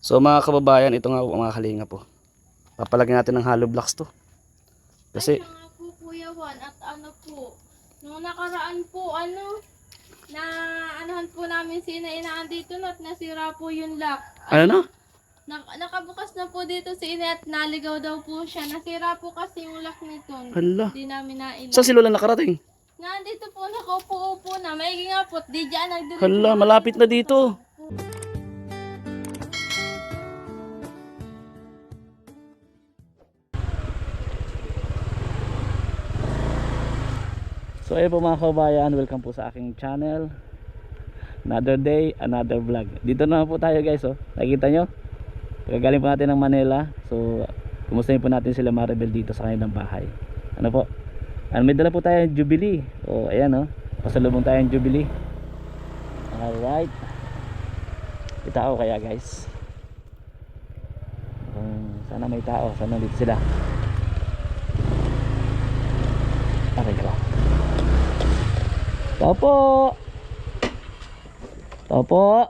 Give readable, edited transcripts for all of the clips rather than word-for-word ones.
So mga kababayan, ito nga po mga kalinga po. Papalagyan natin ng hollow blocks to. Kasi Ay, siya nga po, Kuya Juan, at ano po, nung nakaraan po, na anuhan po namin si Inaan dito at nasira po yung lock. ano na? Nakabukas na po dito si Ina at naligaw daw po siya. Nasira po kasi yung lock nito. Hala. Hindi namin nailan. Saan si Lola nakarating? Nandito po, nakaupo-upo na. Maigi nga po, di dyan nagdiretso. Hala, malapit na dito. So ayun po mga kababayan, welcome po sa aking channel. Another day, another vlog. Dito na po tayo guys, oh. Nakikita nyo? Pagkagaling po natin ng Manila. So, kumustahin po natin sila Maribel dito sa kanilang bahay. Ano po? May dala po tayo Jubilee. O, ayan oh. Pasalubong tayo ng Jubilee. Alright. May tao kaya guys. Sana may tao. Sana dito sila. Aray ko. Tao po. Tao po.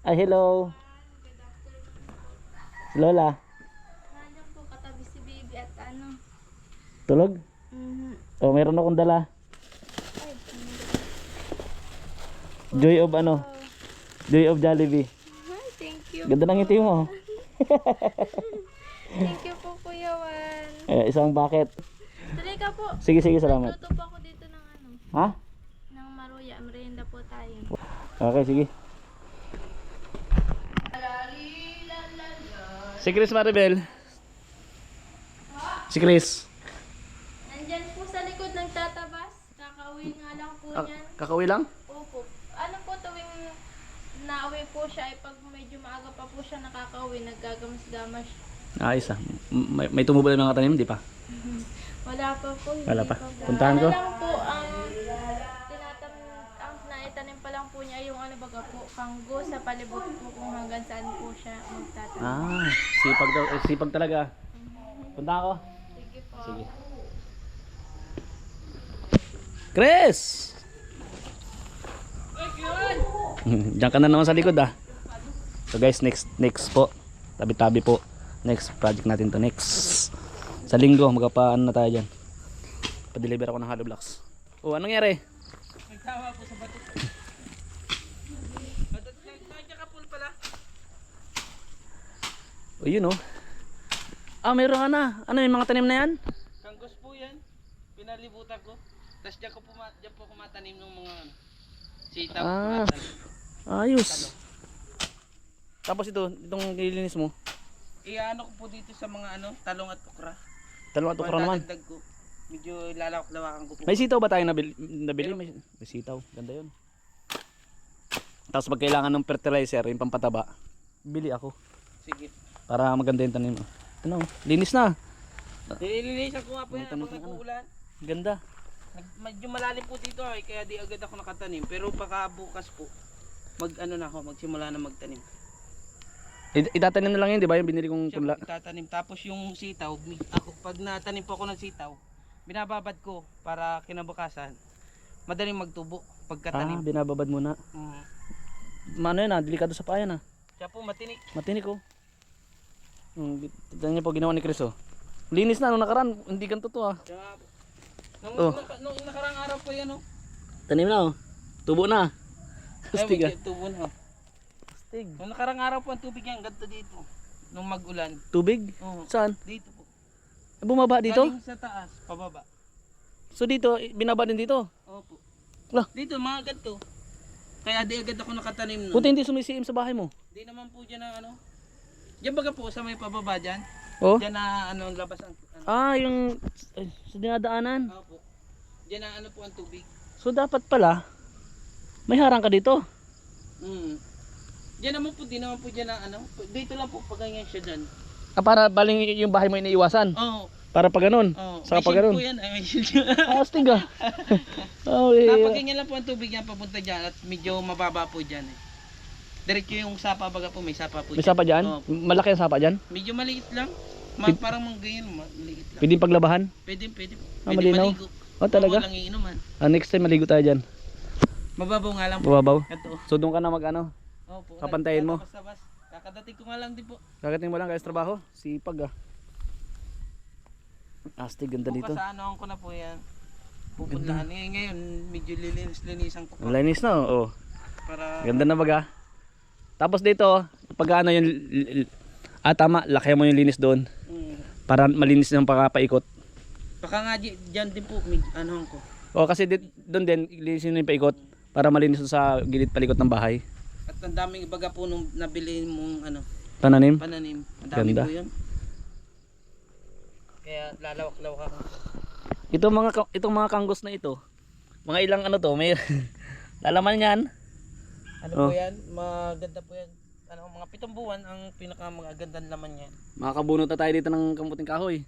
Ay, hello. Si Lola. Nandiyan po katabi si Baby at ano. Tulog? Oh, meron akong dala. Ay, Joy of ano? Joy of Jollibee. Ay, thank you. Ganda ng ngiti mo. Thank you po, Kuya Juan. Isang bucket. Tuloy ka po. Sige, sige, salamat. Luto po ako dito ng ano, Ha? ng maruya. Merienda po tayo. Okay, sige. Si Chris Maribel. Si Chris. Nandyan po sa likod nagtatabas. Kakauwi nga lang po niyan. Kakauwi lang? Opo. Ano po tuwing nauwi po siya ay pag medyo maaga pa po siya nakakauwi, naggagamas-gamas. Ayos ah. May tumubo na mga tanim, di pa? Wala pa po. Hindi Wala pa. pa. Puntahan ko. Ano lang po, ang naitanim pa lang po niya yung ano baga po, kanggo sa palibot po kung hanggang saan po siya magtatanim. Ah, sipag daw. Sipag talaga. Punta ako. Sige po. Sige. Chris! Diyan ka na naman sa likod ah. So guys, next po. Tabi-tabi po. Next project natin to next. Sa linggo, magpapaano na tayo dyan. Pa-deliver ako ng hollow blocks. Oh, anong nangyari? Nagtawa po sa bato. Nagkakapul pala. Oh, yun oh. Ah, meron ka na. Ano yung mga tanim na yan? Kanggos po yan. Pinalibutan ko. Tapos diyan po kumatanim ng mga sitaw. Ah. Ayos. Tapos itong nililinis mo. Iano ko po dito sa mga talong at okra. Talong at okra naman. Dadagdag ko. Medyo lalawak-lawakan ko po. May sitaw ba tayong nabili? May sitaw. Ganda yun. Tapos pag kailangan ng fertilizer, yung pampataba, bili ako. Sige. Para maganda yung tanim. Ano, linis na. Nililinisan ko nga po May yan tanong habang ka, nag-uulan. Ganda. Medyo malalim po dito kaya di agad ako nakatanim. Pero pagka bukas po, magsimula na magtanim. Itatanim na lang yun, di ba? Yung binili kong Siya punla. po itatanim. Tapos yung sitaw, pag natanim po ako ng sitaw, binababad ko para kinabukasan, madaling magtubo pagkatanim. Binababad muna. Mano yun delikado sa paa yan Siya po matinik. Matinik oh. Tignan niyo po ginawa ni Chris oh. Linis na nung nakaraan, hindi ganito to Siya nga po. Nung nakarang araw po yan Tanim na oh. Tubo na. Astig Ay, tubo na. Astig. Nung nakarang araw po ang tubig yan, ganito dito. Nung mag-ulan. Tubig? Oo. Saan? Dito po. Bumaba dito? Galing sa taas, pababa. So dito, binaba din dito? Opo. Lah. Dito, mga ganito. Kaya di agad ako nakatanim nun. Buti hindi sumisiim sa bahay mo. Di naman po dyan ang Diyan baga po sa may pababa dyan. Oh? Diyan na labas ang Yung sa dinadaanan. Opo. Diyan na po ang tubig. So dapat pala, may harang ka dito. Diyan naman po, di naman po dyan na dito lang po pag ganyan siya dyan. Para baling yung bahay mo iniiwasan. Oo. Para pag ganun. May Saka pag shield ganun. po yan. Ay, may shield. Astig ah. Oh, Kapag ganyan lang po ang tubig yan papunta dyan at medyo mababa po dyan Diretso yung sapa baga po, may sapa po May sapa dyan? Opo. Malaki ang sapa dyan? Medyo maliit lang. Parang mga ganyan, maliit lang. Pwedeng paglabahan? Pwede. Malinaw? Maligo. Oh, talaga? Walang iinuman. Next time maligo tayo dyan. Mababaw nga lang po. Bababaw. Ito. So doon ka na mag Opo. Papantayin mo. Basta-bas. Kakadating ko nga lang din po. Kagating mo lang guys trabaho. Sipag ah. Astig, ganda dito. Bukas ano ko na po yan. Pupuntahan. Ngayon medyo lilinis-linisan ko pa. Ang linis na oh. Para Ganda na baga. Tapos dito, pag ano yung tama, laki mo yung linis doon para malinis ng pagpapaikot. baka nga dyan din po ano ko. O kasi doon din linisin yung paikot para malinis doon sa gilid palikot ng bahay. At ang daming ibaga po nung nabili mong ano, Pananim. pananim. Ang dami Ganda. po 'yun. Kaya lalawak-lawak ako. Itong mga kanggos na ito. Mga ilang ano to, may lalaman yan. Ano Oh. po 'yan? Maganda po 'yan. Ano, mga 7 buwan ang pinakamagandang laman niyan. Makakabunot na tayo dito ng kamuting kahoy.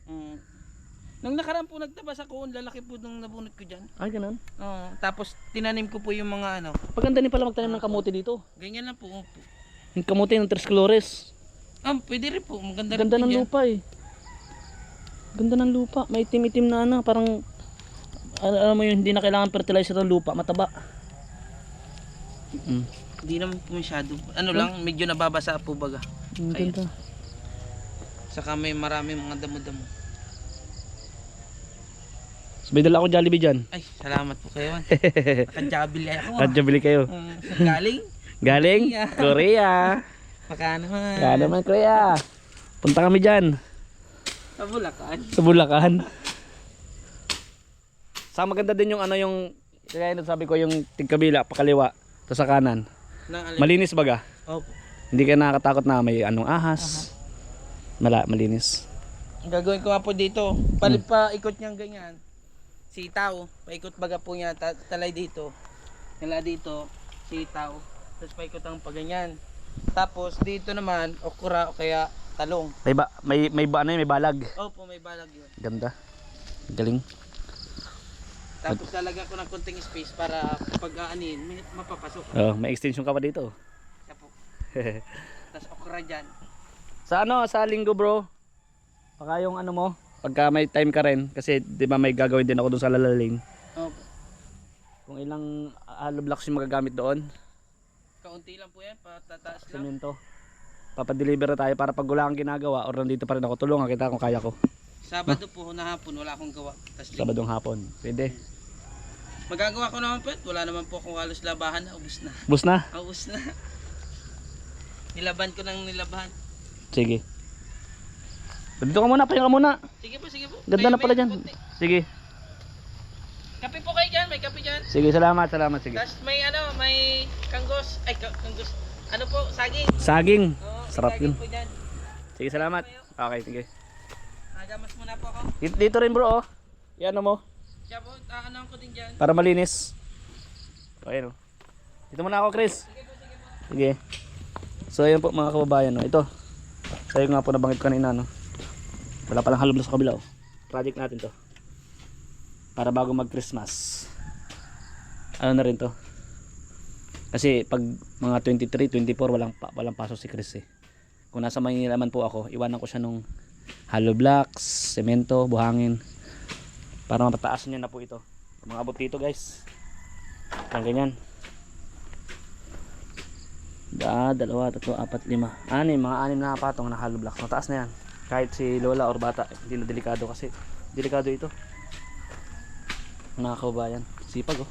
Nung nakaraan po nagtabas ako, ang lalaki po nung nabunot ko diyan. Ay, ganun. Tapos tinanim ko po yung mga ano. Paganda din pala magtanim ng kamuti dito. Ganyan lang po. Opo. Yung kamuti ng Tres Colores. Pwede rin po. Maganda Ganda rin po ng yan. lupa eh. Ganda ng lupa. May itim-itim na ano, parang alam mo yun, hindi na kailangan fertilizer ng lupa, mataba. Hindi naman po masyado. Ano lang, medyo nababasa po baga. Ang Kaya- ganda. Saka may marami mga damo-damo. So, may dala ako Jollibee dyan. Ay, salamat po kayo. Nakajabili ako. Kadya bili kayo. Galing? Galing? Korea. Baka naman. Kaya naman Korea. Punta kami dyan. Sa Bulacan. Sa Bulacan. Sa maganda din yung ano yung kaya yun sabi ko yung tigkabila, pakaliwa, to sa kanan. Malinis baga. Opo. Hindi ka nakakatakot na may anong ahas. Malinis. Ang gagawin ko nga po dito, paikot niyang ganyan. Sitaw, paikot baga po niya, talay dito. Nila dito, sitaw. Tapos paikot ang paganyan. Tapos dito naman, okra o kaya talong. May balag. Opo, may balag yun. Ganda. Galing. Tapos lalagyan ko ng konting space para pag aanin, may mapapasok. Oh, may extension ka pa dito. Siya po. Tapos okra dyan. Sa linggo bro. Baka yung ano mo, pagka may time ka rin kasi 'di ba may gagawin din ako doon sa Lalaling. Opo. Kung ilang hollow blocks yung magagamit doon, Kaunti lang po yan, patataas lang. semento. Papadeliver na tayo para pag wala kang ginagawa or nandito pa rin ako, tulungan kita kung kaya ko. Sabado po na hapon, wala akong gawa. Tas Sabadong hapon. Pwede. magagawa ko naman po, wala naman po akong halos labahan, ubus na. Bus na? Ubus na. Nilaban ko ng nilabahan. Sige. Dito ka muna, pahinga ka muna. Sige po, sige po. Ganda na May- pala may dyan. konti. Sige. Kape po kayo dyan, may kape dyan. Sige, salamat. Sige. Tapos may may kanggos. Ay, kanggos. Ano po, saging. Saging. Oo, may Sarap saging yun. po dyan. Sige, salamat. Okay, sige. Nagamas muna po ako. Dito rin bro, oh. Yan mo. Siya po, aanong ko din dyan. Para malinis. Ayun oh. Dito muna ako, Chris. Sige. So ayun po mga kababayan, no. Ito. Sayo nga po nabanggit ko kanina, no. Wala palang halong sa kabila, oh. Project natin to. Para bago mag-Christmas. Ano na rin to. Kasi pag mga 23, 24 walang pasok si Chris eh. Kung nasa Maynila man po ako, iwanan ko siya nung hollow blocks, semento, buhangin. Para mapataas niya na po ito. Mga abot dito guys. Yan ganyan. 2, 3, 4, 5, 6. Mga 6 na patong na hollow blocks. Mataas na yan. Kahit si lola or bata, hindi na delikado kasi delikado ito. Mga kababayan, sipag oh.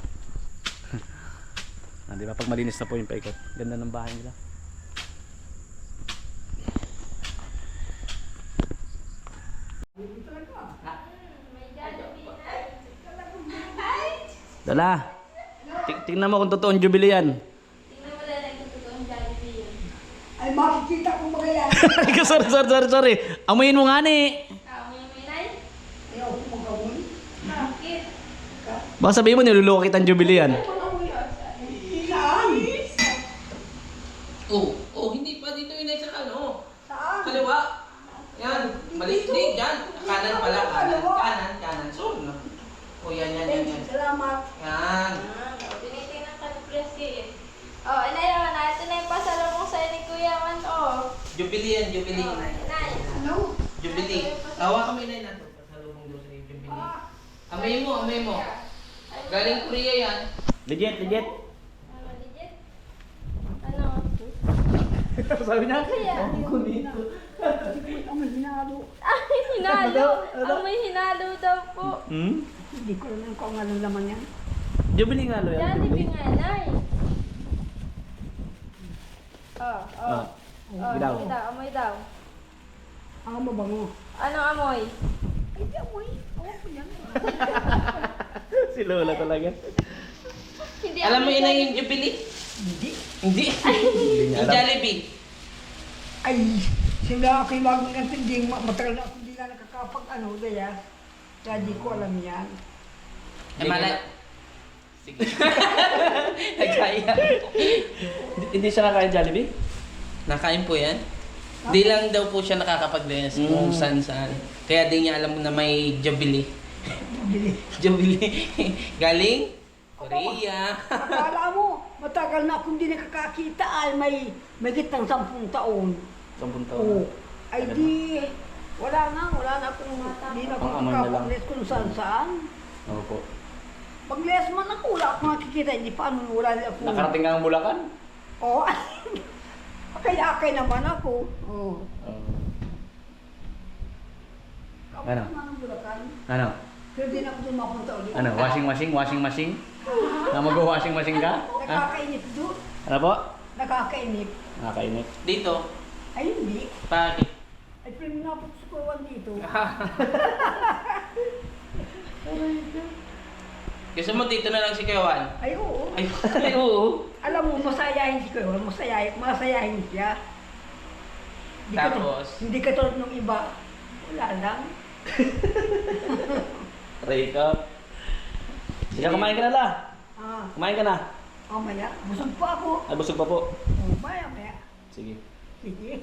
Di ba pag malinis na po yung paikot. Ganda ng bahay nila. Dala. Tingnan mo kung totoong jubilee yan. Tingnan mo lang ang totoong Jollibee yun. Ay, makikita ko mga yan. sorry. Amuyin mo nga ni. Mo yung minay? Ayaw ko magawa. Bakit? Baka sabihin mo niluloko kitang jubilee yan. Saan? Oh, hindi pa dito inay sa ano. Saan? Kaliwa. Yan, mali din dyan. Kanan pala, kanan. So, no. Oh, yan. Salamat. Yan. Tinitingnan ka ni Presi eh. Oh, inay naman na. Ito na yung pasalubong sa'yo ni Kuya Man, oh. Jubilee yan, Jubilee. Oh, inay. Ano? Jubilee. Tawa kami na nato. Pasalubong daw sa Jubilee. Amay mo. Galing Korea yan. Legit. Ano, legit? Ano? Sabi niya, Kaya. ang kulit ko. Ang hinalo. Ay, hinalo. Ang may hinalo daw po. Hmm? Hindi ko alam kung anong laman yan. Jubilee nga lo yan. Jollibee nga, Nay. Oh, Ah, Daw. amoy daw, amoy daw. Ang mabango. Anong amoy? Hindi amoy. Awan ko yan. Si Lola talaga. Hindi Alam mo amoy yun daw. yung Jubilee? Hindi. Hindi. Hindi niya Yung alam. Jollibee. Ay, sila ako'y bagong intinding. Matagal na ako hindi na nakakapag ano, daya. Kaya di ko alam yan. Eh, malay. Sige. Nagkaya. Hindi siya nakain Jollibee? Nakain po yan. Di lang daw po siya nakakapag-dance kung saan. Kaya di niya alam na may Jubilee. Bili. Jubilee. Galing? Korea. Akala mo, matagal na akong hindi nakakakita ay may gitang 10 taon. 10 taon. Oo. Ay di, wala na akong, hindi na ako Pang-aman na lang. nakakapag-les kung saan. Opo. Pag-les man ako, wala akong nakikita, hindi paano wala na ako. Nakarating ka ng Bulacan? Oo. Akay naman ako. Oo. Ano? Ano? Pero di na ako doon mapunta ulit. Ano? Washing machine? Na mag-washing machine ka? Ha? Nakakainip doon. Ano po? Nakakainip. Nakakainit. Dito. Ay hindi. Bakit? Ay pero napot sa kuwan dito. Gusto mo dito na lang si Kawan? Ay oo. Ay, ay, oo. Alam mo, masayahin si Kuya, masayahin siya. Tapos? Hindi katulad ng iba. Wala lang. Break up. Sige, kumain ka na la. Ah, Kumain ka na. mamaya. Busog pa ako. Ay, busog pa po. Oh, maya. Sige. Sige.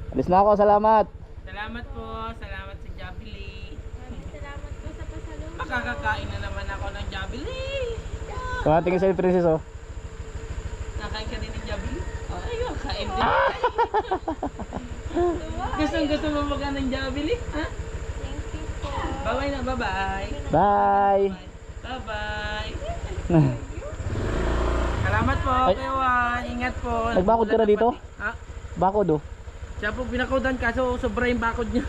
Alis na ako, salamat. Salamat po. Salamat sa Jubilee. Maraming salamat po sa pasalubong. Makakakain na naman ako ng Jubilee. Kumatingin sa'yo, princess, oh. Nakain ka din ng Jubilee? Ay, kakain din. Gusto mo mag ng Jubilee? Ha? Thank you po. Bye-bye na, bye-bye. Bye! Bye-bye. Salamat po, Ay. Kawan. Ingat po. Nagbakod ka na dito? Ha? Bakod, oh. Siya po binakodan kaso sobra yung bakod niya.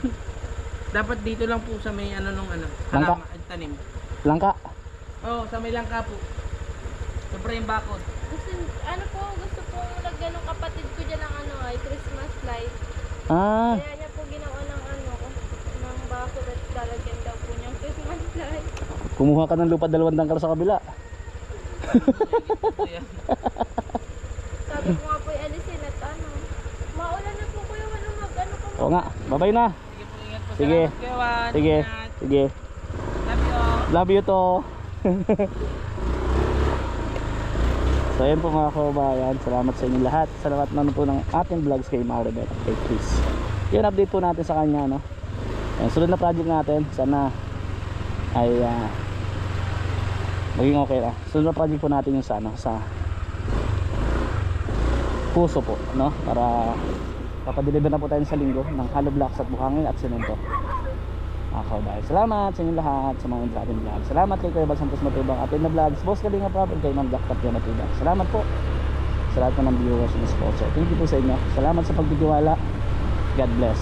Dapat dito lang po sa may ano nung ano. Langka? Tanim. Langka. Oh, sa may langka po. Sobra yung bakod. Gusto po lagyan ng kapatid ko dyan ng ano ay Christmas light. Ah, Kaya niya po ginawa ng ano, ng bakod at lalagyan daw po niyang Christmas light. kumuha ka ng lupa 2 dangkal sa kabila. Ito yan. Sabi ko nga po alisin at ano. Maulan na po kuya, ano mag-ano ka Oo nga, bye-bye na. Sige po, ingat po. Sige. Salamat, Kawan. Sige, Ingat. sige. Love you all. Love you to. So ayun po mga kababayan, salamat sa inyo lahat. Salamat naman po ng ating vlogs kay Mauribet, kay Chris. Yun, update po natin sa kanya, no? Ayan, sunod na project natin, sana ay maging okay na. Sunod na project po natin yung sa, ano, sa Puso po, no? Para papadeliver na po tayo sa linggo ng hollow blocks at buhangin at semento. Mga kababayan, salamat sa inyo lahat sa mga ating vlog. Salamat kay Kuya Bal Santos Matubang at na vlogs, Boss Kalinga Prab at kay Ma'am Black Tapia Matubang. Salamat po sa lahat po ng viewers and sponsor. Thank you po sa inyo. Salamat sa pagtitiwala. God bless.